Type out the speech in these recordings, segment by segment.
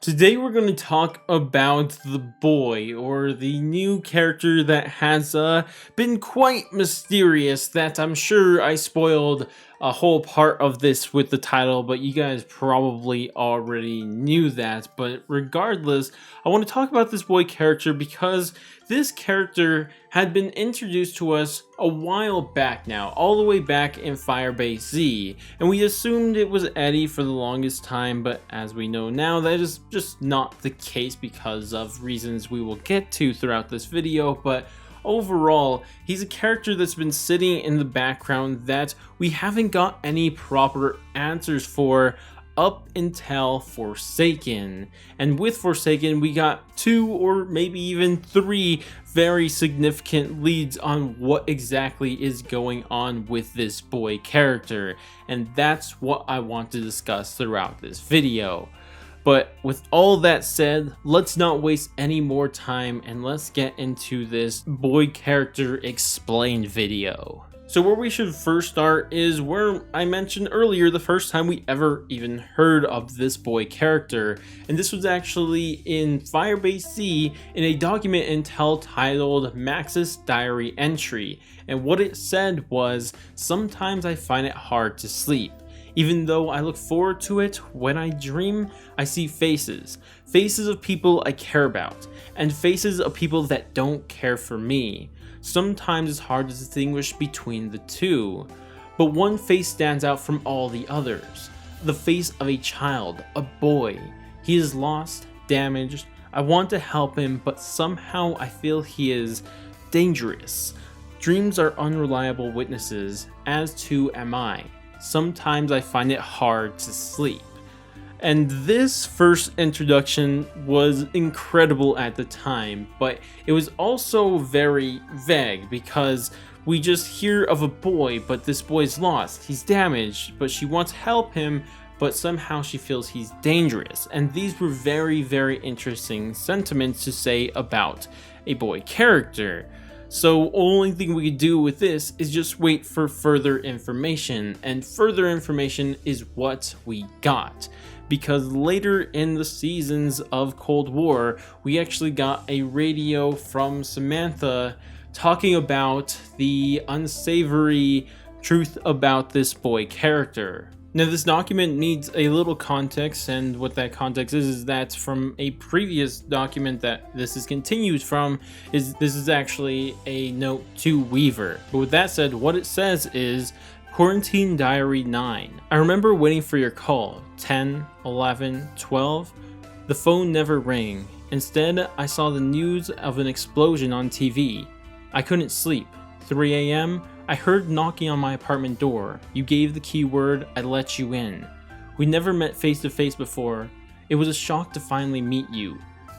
Today we're going to talk about the boy, or the new character that has been quite mysterious, that I'm sure I spoiled a whole part of this with the title, but you guys probably already knew that. But regardless, I want to talk about this boy character because this character had been introduced to us a while back now, all the way back in Firebase Z, and we assumed it was Eddie for the longest time, but as we know now, that is just not the case because of reasons we will get to throughout this video. But overall, he's a character that's been sitting in the background that we haven't got any proper answers for up until Forsaken. And with Forsaken, we got 2 or maybe even 3 very significant leads on what exactly is going on with this boy character. And that's what I want to discuss throughout this video. But with all that said, let's not waste any more time and let's get into this boy character explained video. So where we should first start is where I mentioned earlier the first time we ever even heard of this boy character, and this was actually in Firebase Z in a document intel titled Maxis Diary Entry, and what it said was, "Sometimes I find it hard to sleep. Even though I look forward to it, when I dream, I see faces. Faces of people I care about, and faces of people that don't care for me. Sometimes it's hard to distinguish between the two, but one face stands out from all the others. The face of a child, a boy. He is lost, damaged. I want to help him, but somehow I feel he is dangerous. Dreams are unreliable witnesses, as too am I. Sometimes I find it hard to sleep." And this first introduction was incredible at the time, but it was also very vague because we just hear of a boy, but this boy's lost, he's damaged, but she wants to help him, but somehow she feels he's dangerous. And these were very, very interesting sentiments to say about a boy character. So only thing we could do with this is just wait for further information, and further information is what we got. Because later in the seasons of Cold War, we actually got a radio from Samantha talking about the unsavory truth about this boy character. Now this document needs a little context, and what that context is that from a previous document that this is continued from, this is actually a note to Weaver. But with that said, what it says is, "Quarantine Diary 9. I remember waiting for your call, 10, 11, 12. The phone never rang. Instead, I saw the news of an explosion on TV. I couldn't sleep. 3 a.m., I heard knocking on my apartment door. You gave the keyword, I let you in. We never met face to face before. It was a shock to finally meet you.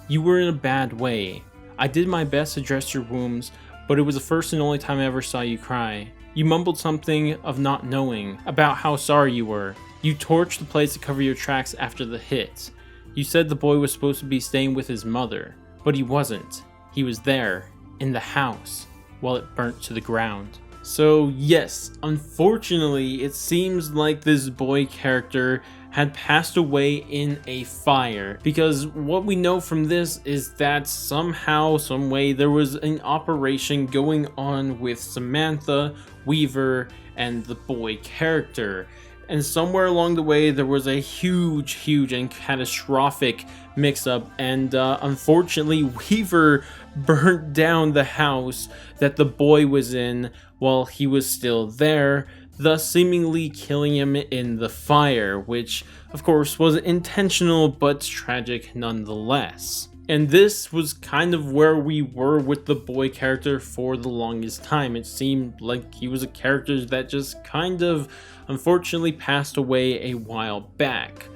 You were in a bad way. I did my best to dress your wounds, but it was the first and only time I ever saw you cry. You mumbled something of not knowing, about how sorry you were. You torched the place to cover your tracks after the hit. You said the boy was supposed to be staying with his mother, but he wasn't. He was there, in the house, while it burnt to the ground." So yes, unfortunately, it seems like this boy character had passed away in a fire, because what we know from this is that somehow, some way, there was an operation going on with Samantha, Weaver, and the boy character. And somewhere along the way, there was a huge and catastrophic mix-up, and unfortunately, Weaver burnt down the house that the boy was in while he was still there, thus seemingly killing him in the fire, which of course was intentional but tragic nonetheless. And this was kind of where we were with the boy character for the longest time. It seemed like he was a character that just kind of unfortunately passed away a while back.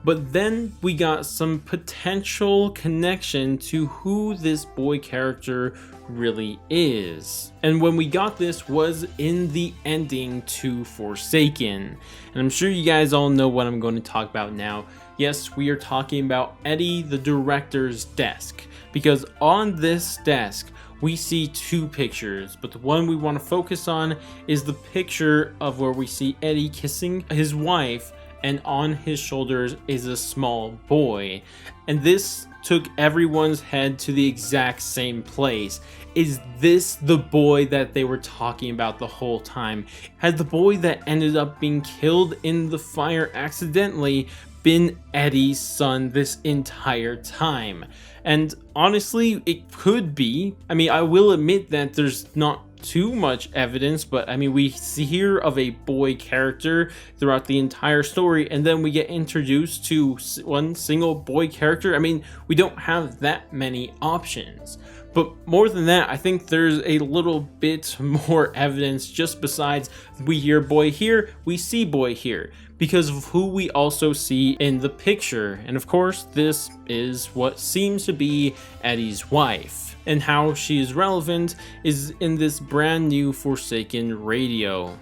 But then we got some potential connection to who this boy character really is. And when we got this was in the ending to Forsaken. And I'm sure you guys all know what I'm going to talk about now. Yes, we are talking about Eddie, the director's desk. Because on this desk, we see 2 pictures, but the one we want to focus on is the picture of where we see Eddie kissing his wife and on his shoulders is a small boy. And this took everyone's head to the exact same place. Is this the boy that they were talking about the whole time? Had the boy that ended up being killed in the fire accidentally been Eddie's son this entire time? And honestly, it could be. I mean, I will admit that there's not too much evidence, but I mean, we hear of a boy character throughout the entire story, and then we get introduced to one single boy character. I mean, we don't have that many options. But more than that, I think there's a little bit more evidence just besides we hear boy here, we see boy here, because of who we also see in the picture. And of course, this is what seems to be Eddie's wife. And how she is relevant is in this brand new Forsaken radio.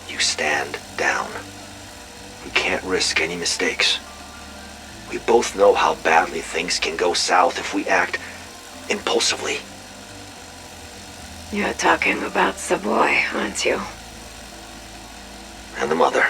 You stand down. We can't risk any mistakes. We both know how badly things can go south if we act impulsively. You're talking about the boy, aren't you? And the mother.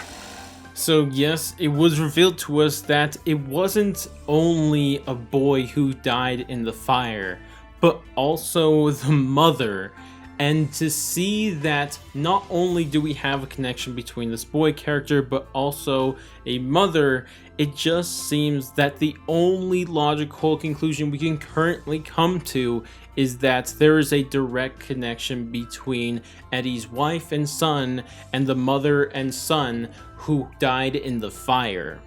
So yes, it was revealed to us that it wasn't only a boy who died in the fire, but also the mother. And to see that not only do we have a connection between this boy character, but also a mother, it just seems that the only logical conclusion we can currently come to is that there is a direct connection between Eddie's wife and son and the mother and son who died in the fire.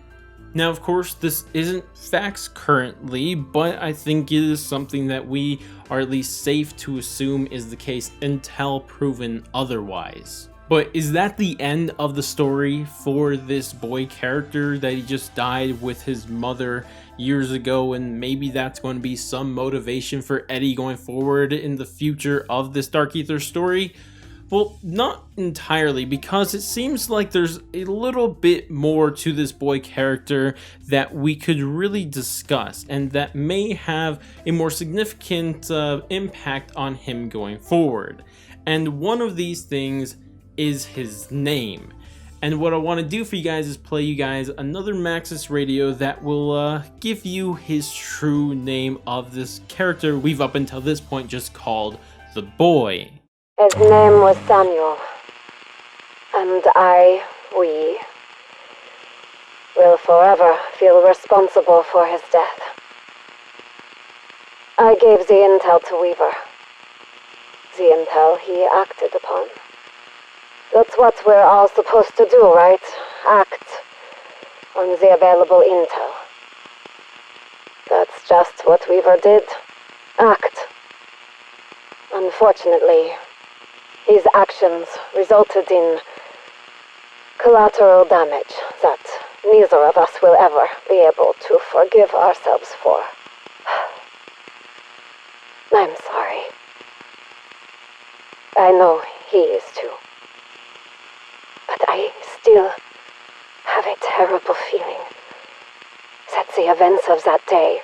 Now, of course, this isn't facts currently, but I think it is something that we are at least safe to assume is the case until proven otherwise. But is that the end of the story for this boy character, that he just died with his mother years ago, and maybe that's going to be some motivation for Eddie going forward in the future of this Dark Aether story? Well, not entirely, because it seems like there's a little bit more to this boy character that we could really discuss, and that may have a more significant impact on him going forward. And one of these things is his name. And what I want to do for you guys is play you guys another Maxis radio that will give you his true name of this character we've up until this point just called the boy. His name was Samuel, and we will forever feel responsible for his death. I gave the intel to Weaver. The intel he acted upon. That's what we're all supposed to do, right? Act on the available intel. That's just what Weaver did. Act. Unfortunately, his actions resulted in collateral damage that neither of us will ever be able to forgive ourselves for. I'm sorry. I know he is too. But I still have a terrible feeling that the events of that day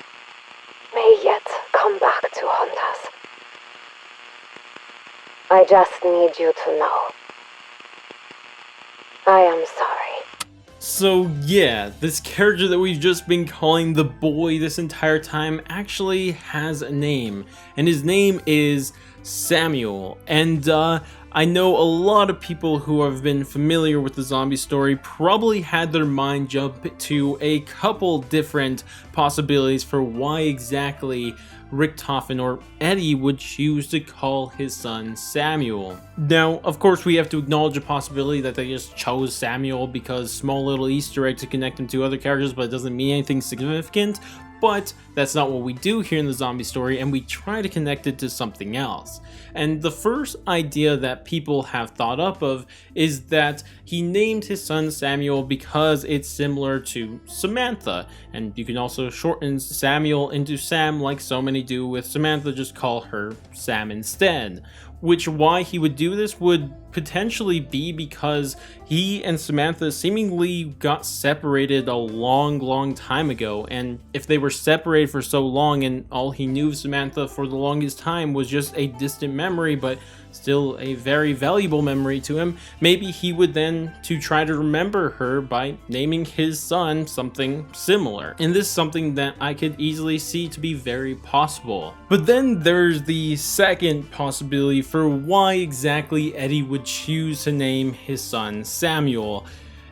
may yet come back to haunt us. I just need you to know. I am sorry. So yeah, this character that we've just been calling the boy this entire time actually has a name, and his name is Samuel. And I know a lot of people who have been familiar with the zombie story probably had their mind jump to a couple different possibilities for why exactly Richtofen or Eddie would choose to call his son Samuel. Now, of course, we have to acknowledge a possibility that they just chose Samuel because small little Easter egg to connect him to other characters, but it doesn't mean anything significant. But that's not what we do here in the zombie story, and we try to connect it to something else. And the first idea that people have thought up of is that he named his son Samuel because it's similar to Samantha. And you can also shorten Samuel into Sam like so many do with Samantha, just call her Sam instead. Which why he would do this would potentially be because he and Samantha seemingly got separated a long time ago, and if they were separated for so long and all he knew of Samantha for the longest time was just a distant memory, but still a very valuable memory to him, maybe he would then to try to remember her by naming his son something similar. And this is something that I could easily see to be very possible. But then there's the second possibility for why exactly Eddie would choose to name his son Samuel.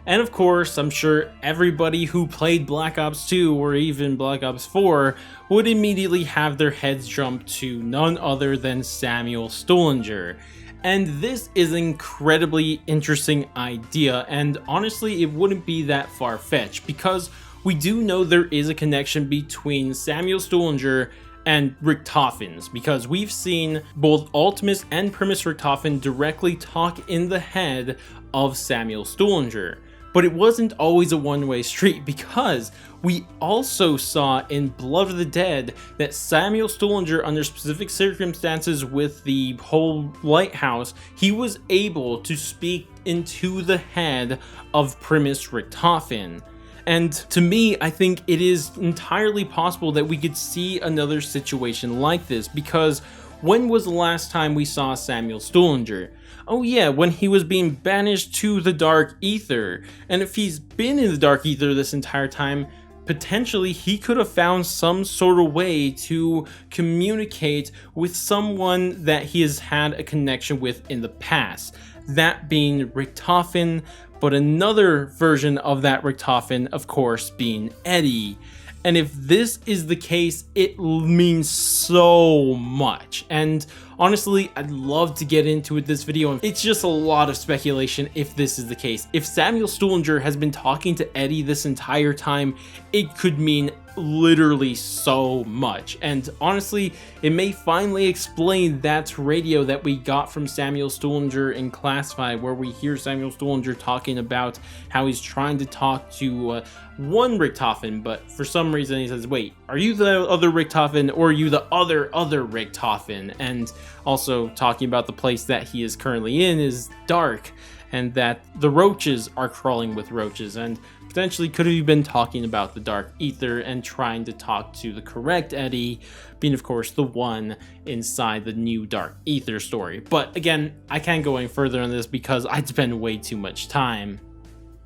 And of course, I'm sure everybody who played Black Ops 2 or even Black Ops 4 would immediately have their heads jump to none other than Samuel Stollinger. And this is an incredibly interesting idea, and honestly, it wouldn't be that far-fetched, because we do know there is a connection between Samuel Stollinger and Richtofen'S, because we've seen both Ultimus and Primus Richthofen directly talk in the head of Samuel Stollinger. But it wasn't always a one-way street, because we also saw in Blood of the Dead that Samuel Stollinger, under specific circumstances with the whole lighthouse, he was able to speak into the head of Primus Richthofen. And to me, I think it is entirely possible that we could see another situation like this, because when was the last time we saw Samuel Stollinger? Oh yeah, when he was being banished to the Dark Aether. And if he's been in the Dark Aether this entire time, potentially he could have found some sort of way to communicate with someone that he has had a connection with in the past. That being Richtofen, but another version of that Richtofen, of course, being Eddie. And if this is the case, it means so much. And honestly, I'd love to get into it this video. It's just a lot of speculation if this is the case. If Samuel Stollinger has been talking to Eddie this entire time, it could mean literally so much. And honestly, it may finally explain that radio that we got from Samuel Stollinger in Classified, where we hear Samuel Stollinger talking about how he's trying to talk to one Richtofen, but for some reason he says, wait, are you the other Richtofen, or are you the other Richtofen? And also talking about the place that he is currently in is dark, and that the roaches are crawling with roaches, and potentially could have been talking about the Dark Aether and trying to talk to the correct Eddie, being of course the one inside the new Dark Aether story. But again, I can't go any further on this because I'd spend way too much time.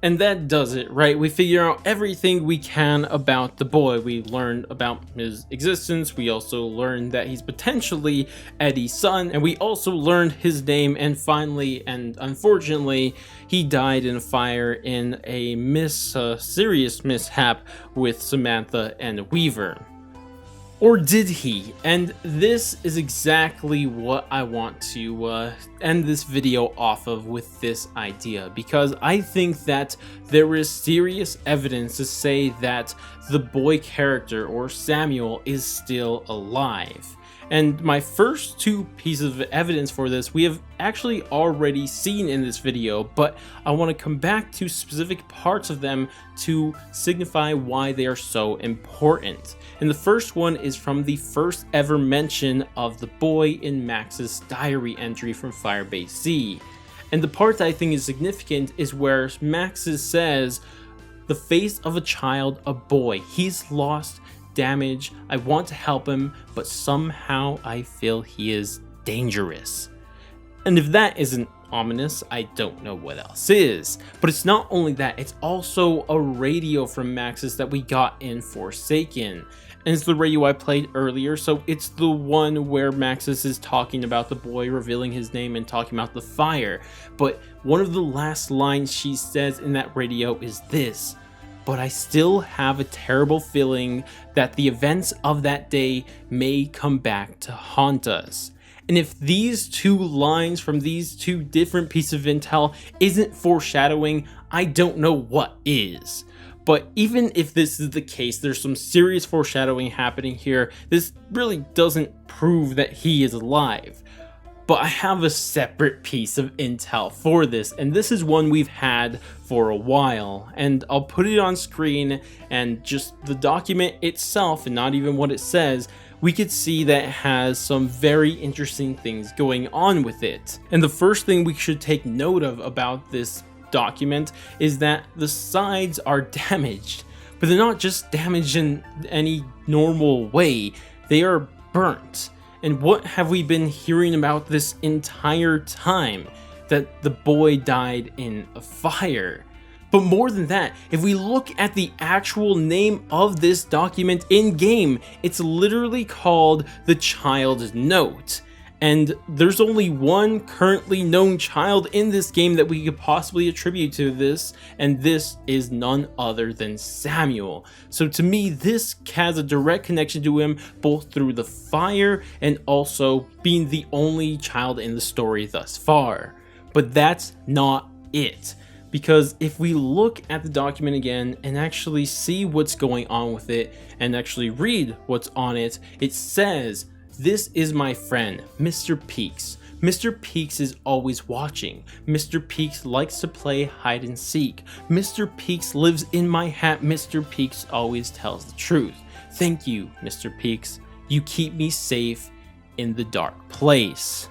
And that does it, right? We figure out everything we can about the boy. We learned about his existence. We also learned that he's potentially Eddie's son. And we also learned his name. And finally, and unfortunately, he died in a fire in a serious mishap with Samantha and Weaver. Or did he? And this is exactly what I want to end this video off of with this idea, because I think that there is serious evidence to say that the boy character, or Samuel, is still alive. And my first two pieces of evidence for this we have actually already seen in this video, but I want to come back to specific parts of them to signify why they are so important. And the first one is from the first ever mention of the boy in Maxis' diary entry from Firebase Z. And the part that I think is significant is where Maxis says, "The face of a child, a boy. He's lost, damage. I want to help him, but somehow I feel he is dangerous." And if that isn't ominous, I don't know what else is. But it's not only that, it's also a radio from Maxis that we got in Forsaken. And it's the radio I played earlier, so it's the one where Maxis is talking about the boy, revealing his name and talking about the fire. But one of the last lines she says in that radio is this: "But I still have a terrible feeling that the events of that day may come back to haunt us." And if these two lines from these two different pieces of intel isn't foreshadowing, I don't know what is. But even if this is the case, there's some serious foreshadowing happening here. This really doesn't prove that he is alive. But I have a separate piece of intel for this, and this is one we've had for a while. And I'll put it on screen, and just the document itself, and not even what it says, we could see that it has some very interesting things going on with it. And the first thing we should take note of about this document is that the sides are damaged, but they're not just damaged in any normal way, they are burnt. And what have we been hearing about this entire time? That the boy died in a fire. But more than that, if we look at the actual name of this document in game, it's literally called the Child's Note. And there's only one currently known child in this game that we could possibly attribute to this, and this is none other than Samuel. So to me, this has a direct connection to him, both through the fire and also being the only child in the story thus far. But that's not it. Because if we look at the document again and actually see what's going on with it and actually read what's on it, it says, "This is my friend, Mr. Peaks. Mr. Peaks is always watching. Mr. Peaks likes to play hide and seek. Mr. Peaks lives in my hat. Mr. Peaks always tells the truth. Thank you, Mr. Peaks. You keep me safe in the dark place."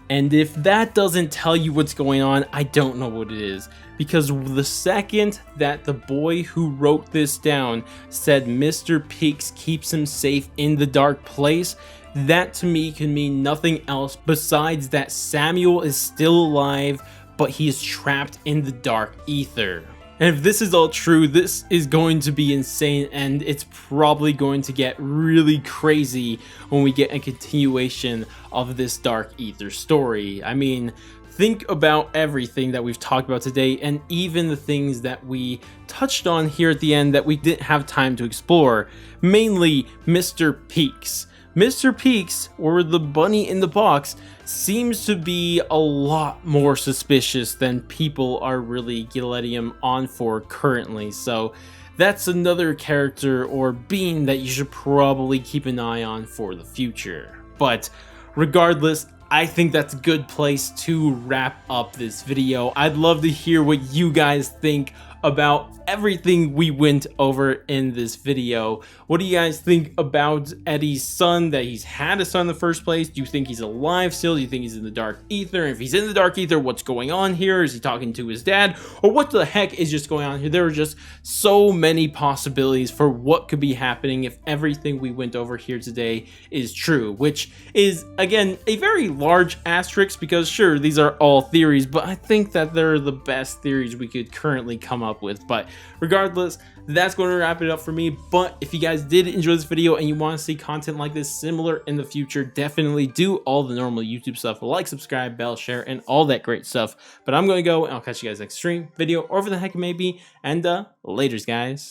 And if that doesn't tell you what's going on, I don't know what it is. Because the second that the boy who wrote this down said Mr. Peaks keeps him safe in the dark place, that to me can mean nothing else besides that Samuel is still alive, but he is trapped in the dark ether. And if this is all true, this is going to be insane, and it's probably going to get really crazy when we get a continuation of this dark ether story. I mean, think about everything that we've talked about today, and even the things that we touched on here at the end that we didn't have time to explore. Mainly Mr. Peaks. Mr. Peaks, or the bunny in the box, seems to be a lot more suspicious than people are really letting him on for currently. So that's another character or being that you should probably keep an eye on for the future. But regardless, I think that's a good place to wrap up this video. I'd love to hear what you guys think about everything we went over in this video. What do you guys think about Eddie's son, that he's had a son in the first place? Do you think he's alive still? Do you think he's in the dark ether? And if he's in the dark ether, what's going on here? Is he talking to his dad? Or what the heck is just going on here? There are just so many possibilities for what could be happening if everything we went over here today is true, which is, again, a very large asterisk because sure, these are all theories, but I think that they're the best theories we could currently come up with. But regardless, that's going to wrap it up for me. But if you guys did enjoy this video and you want to see content like this similar in the future, definitely do all the normal YouTube stuff, like, subscribe, bell, share, and all that great stuff. But I'm going to go and I'll catch you guys next stream, video, or whatever the heck it may be, and laters, guys.